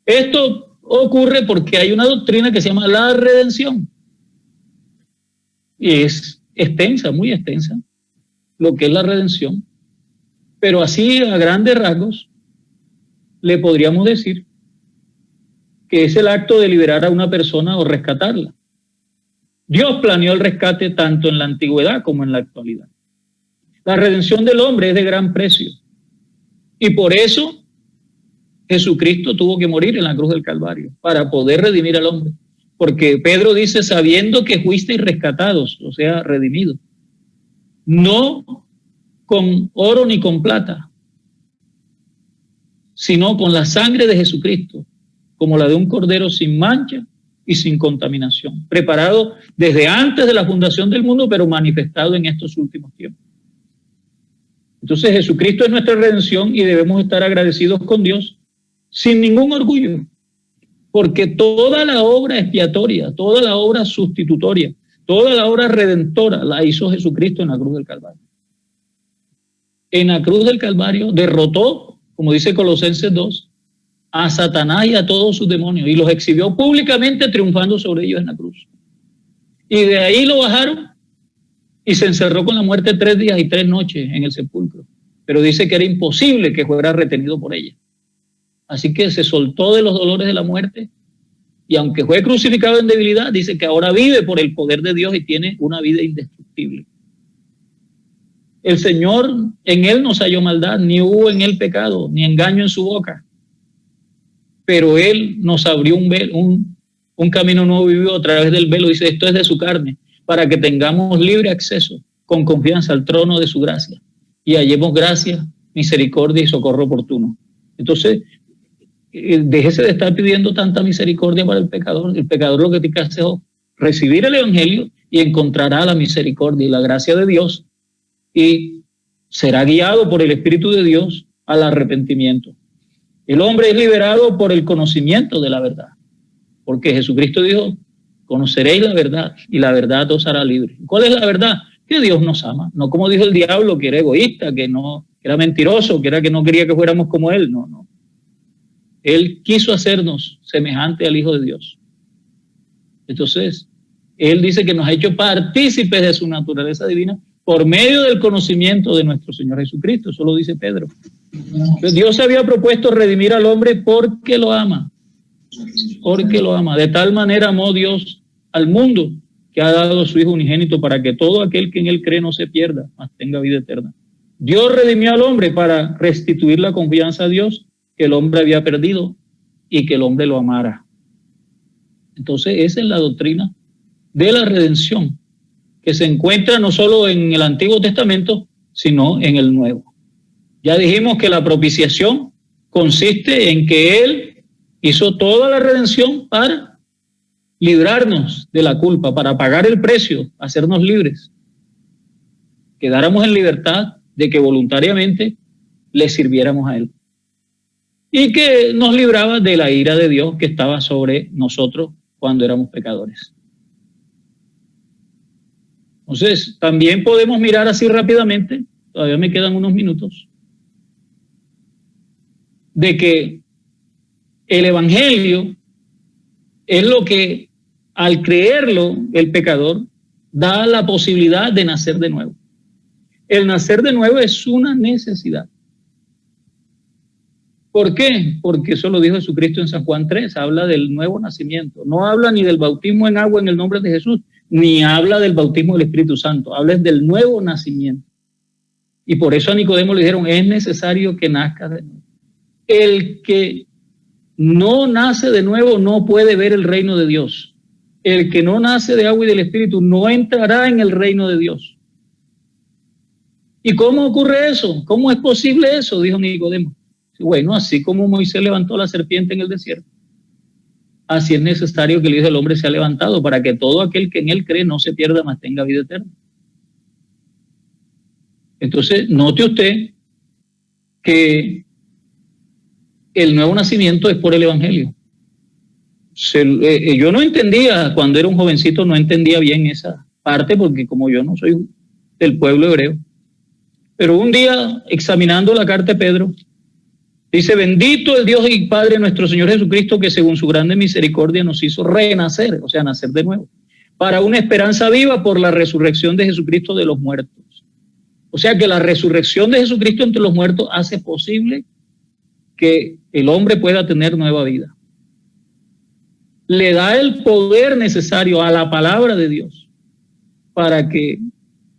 [SPEAKER 1] Esto ocurre porque hay una doctrina que se llama la redención. Y es extensa, muy extensa, lo que es la redención. Pero así, a grandes rasgos, le podríamos decir que es el acto de liberar a una persona o rescatarla. Dios planeó el rescate tanto en la antigüedad como en la actualidad. La redención del hombre es de gran precio. Y por eso Jesucristo tuvo que morir en la cruz del Calvario, para poder redimir al hombre. Porque Pedro dice, sabiendo que fuisteis rescatados, o sea, redimidos, no con oro ni con plata, sino con la sangre de Jesucristo, como la de un cordero sin mancha y sin contaminación, preparado desde antes de la fundación del mundo, pero manifestado en estos últimos tiempos. Entonces Jesucristo es nuestra redención y debemos estar agradecidos con Dios sin ningún orgullo, porque toda la obra expiatoria, toda la obra sustitutoria, toda la obra redentora la hizo Jesucristo en la cruz del Calvario. En la cruz del Calvario derrotó, como dice Colosenses 2, a Satanás y a todos sus demonios, y los exhibió públicamente triunfando sobre ellos en la cruz. Y de ahí lo bajaron y se encerró con la muerte 3 días y 3 noches en el sepulcro. Pero dice que era imposible que fuera retenido por ella. Así que se soltó de los dolores de la muerte, y aunque fue crucificado en debilidad, dice que ahora vive por el poder de Dios y tiene una vida indestructible. El Señor, en él no se halló maldad, ni hubo en él pecado, ni engaño en su boca. Pero él nos abrió un camino nuevo vivido a través del velo. Dice, esto es de su carne, para que tengamos libre acceso con confianza al trono de su gracia y hallemos gracia, misericordia y socorro oportuno. Entonces, déjese de estar pidiendo tanta misericordia para el pecador. El pecador lo que tiene que hacer es recibir el evangelio y encontrará la misericordia y la gracia de Dios y será guiado por el Espíritu de Dios al arrepentimiento. El hombre es liberado por el conocimiento de la verdad, porque Jesucristo dijo, conoceréis la verdad y la verdad os hará libre. ¿Cuál es la verdad? Que Dios nos ama, no como dijo el diablo, que era egoísta, que era mentiroso, que no quería que fuéramos como él, no. Él quiso hacernos semejante al Hijo de Dios. Entonces, él dice que nos ha hecho partícipes de su naturaleza divina por medio del conocimiento de nuestro Señor Jesucristo. Eso lo dice Pedro. Entonces, Dios había propuesto redimir al hombre porque lo ama. Porque lo ama. De tal manera amó Dios al mundo que ha dado a su Hijo unigénito para que todo aquel que en él cree no se pierda, mas tenga vida eterna. Dios redimió al hombre para restituir la confianza a Dios que el hombre había perdido y que el hombre lo amara. Entonces esa es la doctrina de la redención, que se encuentra no solo en el Antiguo Testamento, sino en el Nuevo. Ya dijimos que la propiciación consiste en que Él hizo toda la redención para librarnos de la culpa, para pagar el precio, hacernos libres, quedáramos en libertad de que voluntariamente le sirviéramos a Él. Y que nos libraba de la ira de Dios que estaba sobre nosotros cuando éramos pecadores. Entonces, también podemos mirar así rápidamente, todavía me quedan unos minutos, de que el Evangelio es lo que, al creerlo, el pecador da la posibilidad de nacer de nuevo. El nacer de nuevo es una necesidad. ¿Por qué? Porque eso lo dijo Jesucristo en San Juan 3, habla del nuevo nacimiento. No habla ni del bautismo en agua en el nombre de Jesús, ni habla del bautismo del Espíritu Santo, habla del nuevo nacimiento. Y por eso a Nicodemo le dijeron, es necesario que nazca de nuevo. El que no nace de nuevo no puede ver el reino de Dios. El que no nace de agua y del Espíritu no entrará en el reino de Dios. ¿Y cómo ocurre eso? ¿Cómo es posible eso? Dijo Nicodemo. Bueno, así como Moisés levantó la serpiente en el desierto, así es necesario que el Hijo del Hombre sea levantado para que todo aquel que en él cree no se pierda, mas tenga vida eterna. Entonces, note usted que el nuevo nacimiento es por el Evangelio. Yo no entendía, cuando era un jovencito, no entendía bien esa parte, porque como yo no soy del pueblo hebreo. Pero un día, examinando la carta de Pedro, dice, bendito el Dios y Padre nuestro Señor Jesucristo, que según su grande misericordia nos hizo renacer, o sea, nacer de nuevo, para una esperanza viva por la resurrección de Jesucristo de los muertos. O sea que la resurrección de Jesucristo entre los muertos hace posible que el hombre pueda tener nueva vida. Le da el poder necesario a la palabra de Dios para que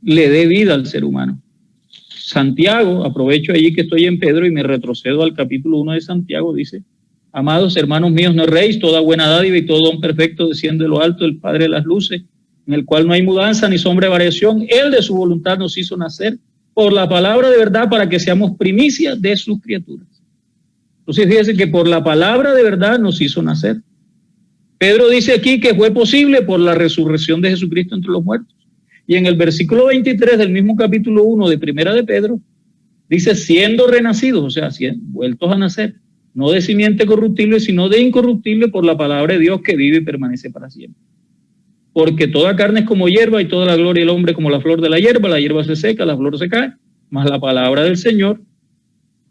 [SPEAKER 1] le dé vida al ser humano. Santiago, aprovecho allí que estoy en Pedro y me retrocedo al capítulo 1 de Santiago, dice, amados hermanos míos, no erréis, toda buena dádiva y todo don perfecto desciende de lo alto del Padre de las luces, en el cual no hay mudanza ni sombra de variación. Él de su voluntad nos hizo nacer por la palabra de verdad para que seamos primicias de sus criaturas. Entonces fíjese que por la palabra de verdad nos hizo nacer. Pedro dice aquí que fue posible por la resurrección de Jesucristo entre los muertos. Y en el versículo 23 del mismo capítulo 1 de Primera de Pedro, dice, siendo renacidos, o sea, vueltos a nacer, no de simiente corruptible, sino de incorruptible por la palabra de Dios que vive y permanece para siempre. Porque toda carne es como hierba y toda la gloria del hombre como la flor de la hierba se seca, la flor se cae, mas la palabra del Señor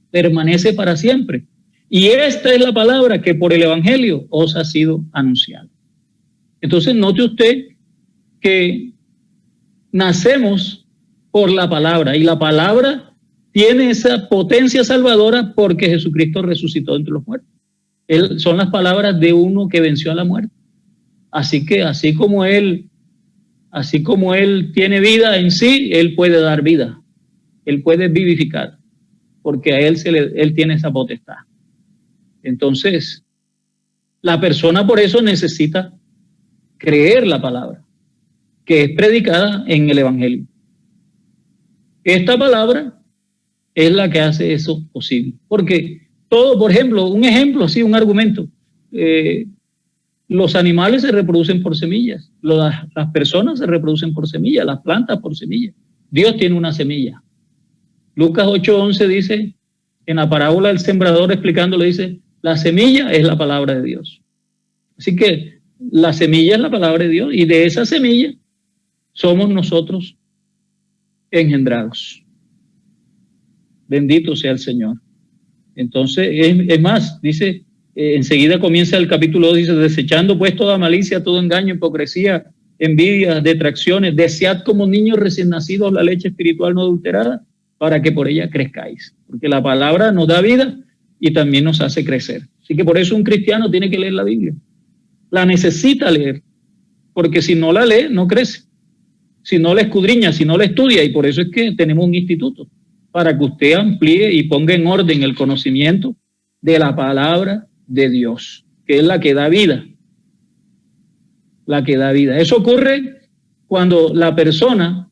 [SPEAKER 1] permanece para siempre. Y esta es la palabra que por el Evangelio os ha sido anunciada. Entonces note usted que nacemos por la palabra y la palabra tiene esa potencia salvadora porque Jesucristo resucitó entre los muertos. Son las palabras de uno que venció a la muerte. Así que así como él tiene vida en sí, él puede dar vida. Él puede vivificar, porque a él tiene esa potestad. Entonces, la persona por eso necesita creer la palabra, que es predicada en el Evangelio. Esta palabra es la que hace eso posible. Porque todo, por ejemplo, un argumento. Los animales se reproducen por semillas, las personas se reproducen por semillas, las plantas por semillas. Dios tiene una semilla. Lucas 8:11 dice, en la parábola del sembrador explicándolo, dice, la semilla es la palabra de Dios. Así que la semilla es la palabra de Dios y de esa semilla somos nosotros engendrados. Bendito sea el Señor. Entonces, es más, dice, enseguida comienza el capítulo 2, dice, desechando pues toda malicia, todo engaño, hipocresía, envidia, detracciones, desead como niños recién nacidos la leche espiritual no adulterada, para que por ella crezcáis. Porque la palabra nos da vida y también nos hace crecer. Así que por eso un cristiano tiene que leer la Biblia. La necesita leer, porque si no la lee, no crece. Si no la escudriña, si no la estudia, y por eso es que tenemos un instituto, para que usted amplíe y ponga en orden el conocimiento de la palabra de Dios, que es la que da vida. La que da vida. Eso ocurre cuando la persona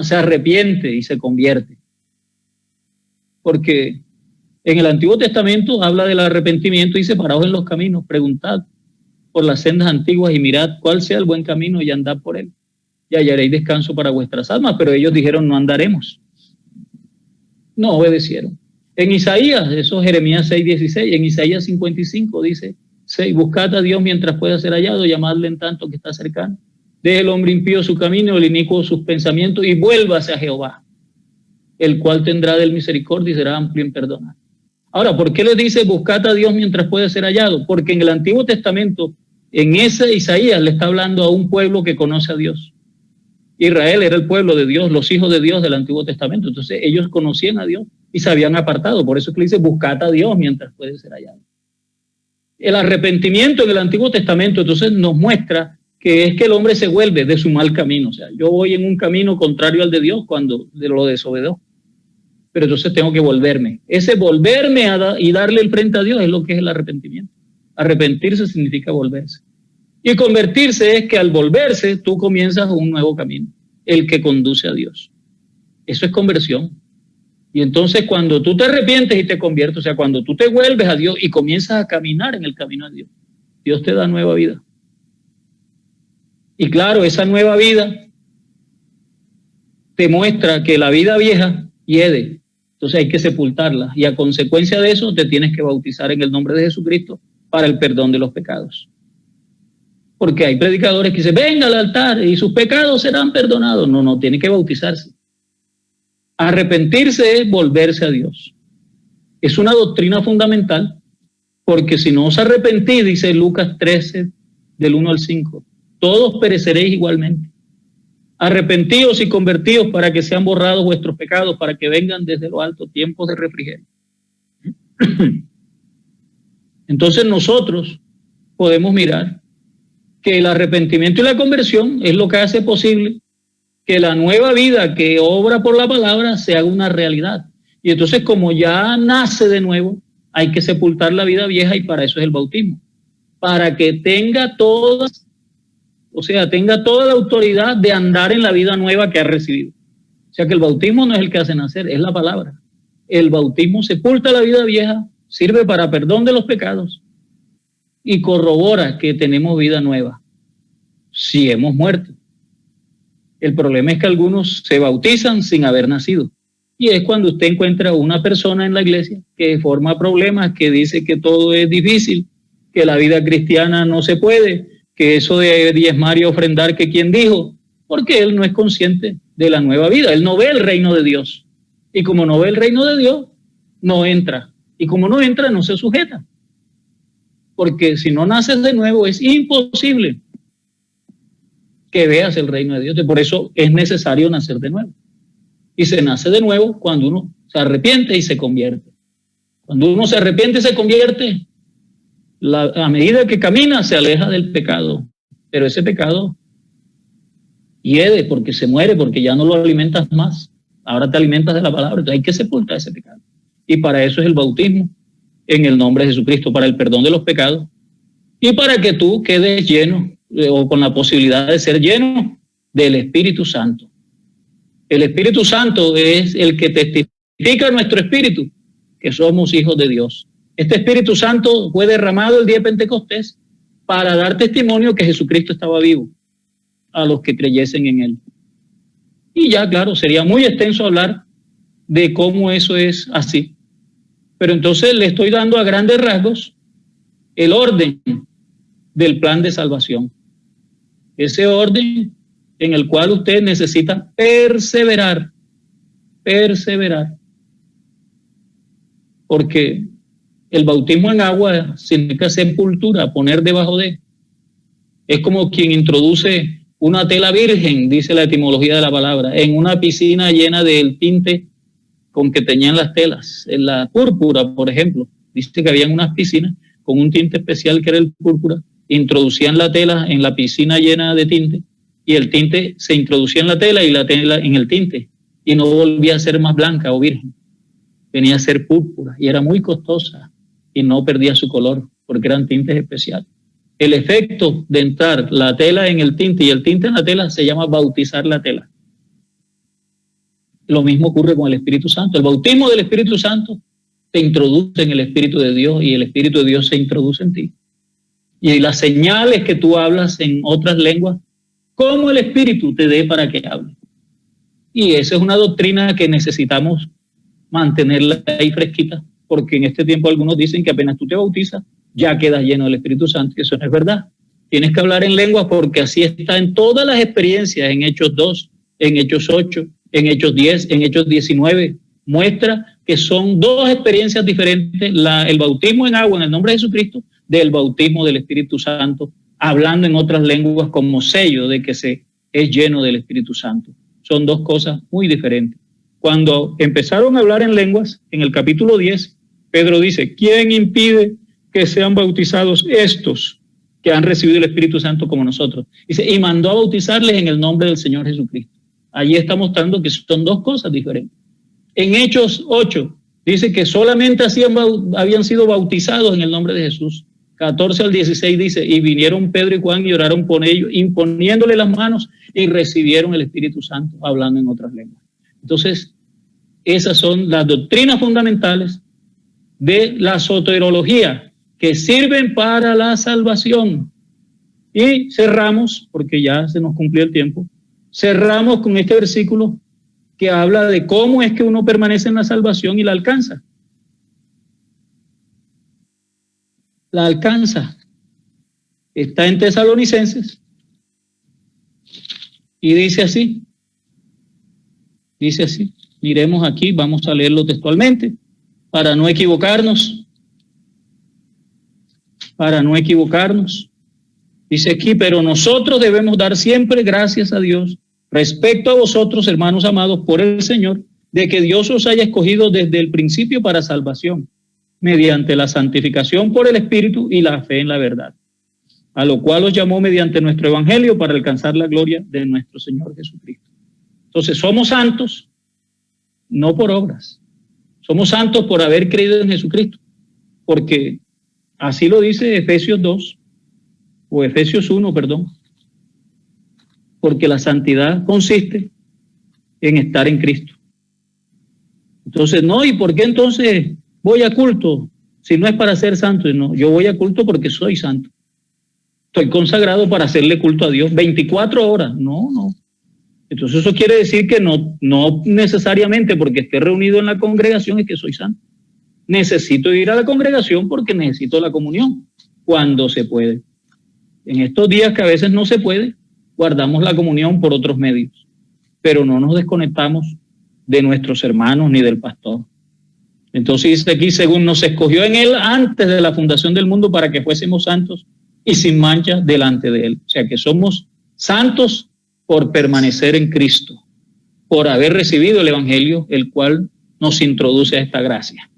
[SPEAKER 1] se arrepiente y se convierte. Porque en el Antiguo Testamento habla del arrepentimiento y dice, paraos en los caminos, preguntad por las sendas antiguas y mirad cuál sea el buen camino y andad por él. Y hallaréis descanso para vuestras almas. Pero ellos dijeron, no andaremos. No obedecieron. En Isaías, eso es Jeremías 6:16, en Isaías 55 dice, buscad a Dios mientras pueda ser hallado, llamadle en tanto que está cercano. Deje el hombre impío su camino, el inicuo sus pensamientos y vuélvase a Jehová, el cual tendrá de él misericordia y será amplio en perdonar. Ahora, ¿por qué le dice buscad a Dios mientras pueda ser hallado? Porque en el Antiguo Testamento, en ese Isaías le está hablando a un pueblo que conoce a Dios. Israel era el pueblo de Dios, los hijos de Dios del Antiguo Testamento. Entonces ellos conocían a Dios y se habían apartado. Por eso es que le dice buscad a Dios mientras puede ser hallado. El arrepentimiento en el Antiguo Testamento entonces nos muestra que es que el hombre se vuelve de su mal camino. O sea, yo voy en un camino contrario al de Dios cuando lo desobedezco. Pero entonces tengo que volverme. Ese volverme y darle el frente a Dios es lo que es el arrepentimiento. Arrepentirse significa volverse. Y convertirse es que al volverse tú comienzas un nuevo camino, el que conduce a Dios. Eso es conversión. Y entonces cuando tú te arrepientes y te conviertes, o sea, cuando tú te vuelves a Dios y comienzas a caminar en el camino de Dios, Dios te da nueva vida. Y claro, esa nueva vida te muestra que la vida vieja hiede. Entonces hay que sepultarla. Y a consecuencia de eso te tienes que bautizar en el nombre de Jesucristo para el perdón de los pecados. Porque hay predicadores que dicen, venga al altar y sus pecados serán perdonados. No, tiene que bautizarse. Arrepentirse es volverse a Dios. Es una doctrina fundamental, porque si no os arrepentís, dice Lucas 13, del 1 al 5, todos pereceréis igualmente. Arrepentíos y convertíos para que sean borrados vuestros pecados, para que vengan desde lo alto tiempos de refrigerio. Entonces nosotros podemos mirar que el arrepentimiento y la conversión es lo que hace posible que la nueva vida que obra por la palabra se haga una realidad. Y entonces, como ya nace de nuevo, hay que sepultar la vida vieja y para eso es el bautismo. Para que tenga toda la autoridad de andar en la vida nueva que ha recibido. O sea que el bautismo no es el que hace nacer, es la palabra. El bautismo sepulta la vida vieja, sirve para perdón de los pecados y corrobora que tenemos vida nueva si hemos muerto. El problema es que algunos se bautizan sin haber nacido. Y es cuando usted encuentra una persona en la iglesia que forma problemas, que dice que todo es difícil, que la vida cristiana no se puede, que eso de diezmar y ofrendar, que quién dijo, porque él no es consciente de la nueva vida, él no ve el reino de Dios. Y como no ve el reino de Dios, no entra. Y como no entra, no se sujeta. Porque si no naces de nuevo, es imposible que veas el reino de Dios. Por eso es necesario nacer de nuevo. Y se nace de nuevo cuando uno se arrepiente y se convierte. Cuando uno se arrepiente y se convierte, a medida que camina se aleja del pecado. Pero ese pecado hiede porque se muere, porque ya no lo alimentas más. Ahora te alimentas de la palabra. Entonces hay que sepultar ese pecado. Y para eso es el bautismo en el nombre de Jesucristo, para el perdón de los pecados y para que tú quedes lleno o con la posibilidad de ser lleno del Espíritu Santo. El Espíritu Santo es el que testifica a nuestro espíritu que somos hijos de Dios. Este Espíritu Santo fue derramado el día de Pentecostés para dar testimonio que Jesucristo estaba vivo a los que creyesen en él. Y ya, claro, sería muy extenso hablar de cómo eso es así. Pero entonces le estoy dando a grandes rasgos el orden del plan de salvación. Ese orden en el cual usted necesita perseverar. Porque el bautismo en agua significa sepultura, poner debajo de. Es como quien introduce una tela virgen, dice la etimología de la palabra, en una piscina llena del tinte con que teñían las telas. En la púrpura, por ejemplo, dice que habían unas piscinas con un tinte especial que era el púrpura, introducían la tela en la piscina llena de tinte y el tinte se introducía en la tela y la tela en el tinte y no volvía a ser más blanca o virgen, venía a ser púrpura y era muy costosa y no perdía su color porque eran tintes especiales. El efecto de entrar la tela en el tinte y el tinte en la tela se llama bautizar la tela. Lo mismo ocurre con el Espíritu Santo. El bautismo del Espíritu Santo te introduce en el Espíritu de Dios y el Espíritu de Dios se introduce en ti. Y las señales que tú hablas en otras lenguas, como el Espíritu te dé para que hables. Y esa es una doctrina que necesitamos mantenerla ahí fresquita, porque en este tiempo algunos dicen que apenas tú te bautizas, ya quedas lleno del Espíritu Santo, y eso no es verdad. Tienes que hablar en lenguas porque así está en todas las experiencias, en Hechos 2, en Hechos 8, en Hechos 10, en Hechos 19, muestra que son dos experiencias diferentes, el bautismo en agua en el nombre de Jesucristo, del bautismo del Espíritu Santo, hablando en otras lenguas como sello de que se es lleno del Espíritu Santo. Son dos cosas muy diferentes. Cuando empezaron a hablar en lenguas, en el capítulo 10, Pedro dice, ¿quién impide que sean bautizados estos que han recibido el Espíritu Santo como nosotros? Dice, y mandó a bautizarles en el nombre del Señor Jesucristo. Allí está mostrando que son dos cosas diferentes. En Hechos 8 dice que solamente habían sido bautizados en el nombre de Jesús. 14 al 16 dice, y vinieron Pedro y Juan y oraron por ellos, imponiéndole las manos y recibieron el Espíritu Santo, hablando en otras lenguas. Entonces, esas son las doctrinas fundamentales de la soterología que sirven para la salvación. Y cerramos, porque ya se nos cumplió el tiempo, cerramos con este versículo que habla de cómo es que uno permanece en la salvación y la alcanza. La alcanza. Está en Tesalonicenses y dice así. Dice así. Miremos aquí, vamos a leerlo textualmente para no equivocarnos. Para no equivocarnos. Dice aquí, pero nosotros debemos dar siempre gracias a Dios respecto a vosotros, hermanos amados, por el Señor, de que Dios os haya escogido desde el principio para salvación, mediante la santificación por el Espíritu y la fe en la verdad, a lo cual os llamó mediante nuestro Evangelio para alcanzar la gloria de nuestro Señor Jesucristo. Entonces, somos santos, no por obras. Somos santos por haber creído en Jesucristo, porque así lo dice Efesios 2, o Efesios 1, perdón, porque la santidad consiste en estar en Cristo. Entonces, no, ¿y por qué entonces voy a culto Si no es para ser santo, no, yo voy a culto porque soy santo. Estoy consagrado para hacerle culto a Dios 24 horas. No. Entonces eso quiere decir que no necesariamente porque esté reunido en la congregación es que soy santo. Necesito ir a la congregación porque necesito la comunión cuando se puede. En estos días que a veces no se puede, guardamos la comunión por otros medios, pero no nos desconectamos de nuestros hermanos ni del pastor. Entonces dice aquí, según nos escogió en él antes de la fundación del mundo para que fuésemos santos y sin mancha delante de él. O sea que somos santos por permanecer en Cristo, por haber recibido el Evangelio, el cual nos introduce a esta gracia.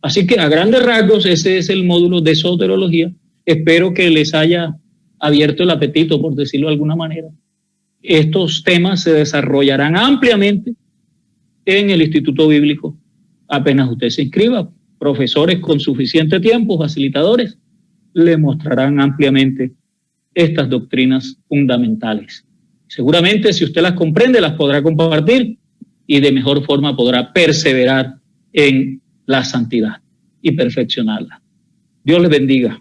[SPEAKER 1] Así que a grandes rasgos ese es el módulo de soteriología. Espero que les haya abierto el apetito, por decirlo de alguna manera. Estos temas se desarrollarán ampliamente en el Instituto Bíblico. Apenas usted se inscriba, profesores con suficiente tiempo, facilitadores, le mostrarán ampliamente estas doctrinas fundamentales. Seguramente si usted las comprende, las podrá compartir y de mejor forma podrá perseverar en la santidad y perfeccionarla. Dios les bendiga.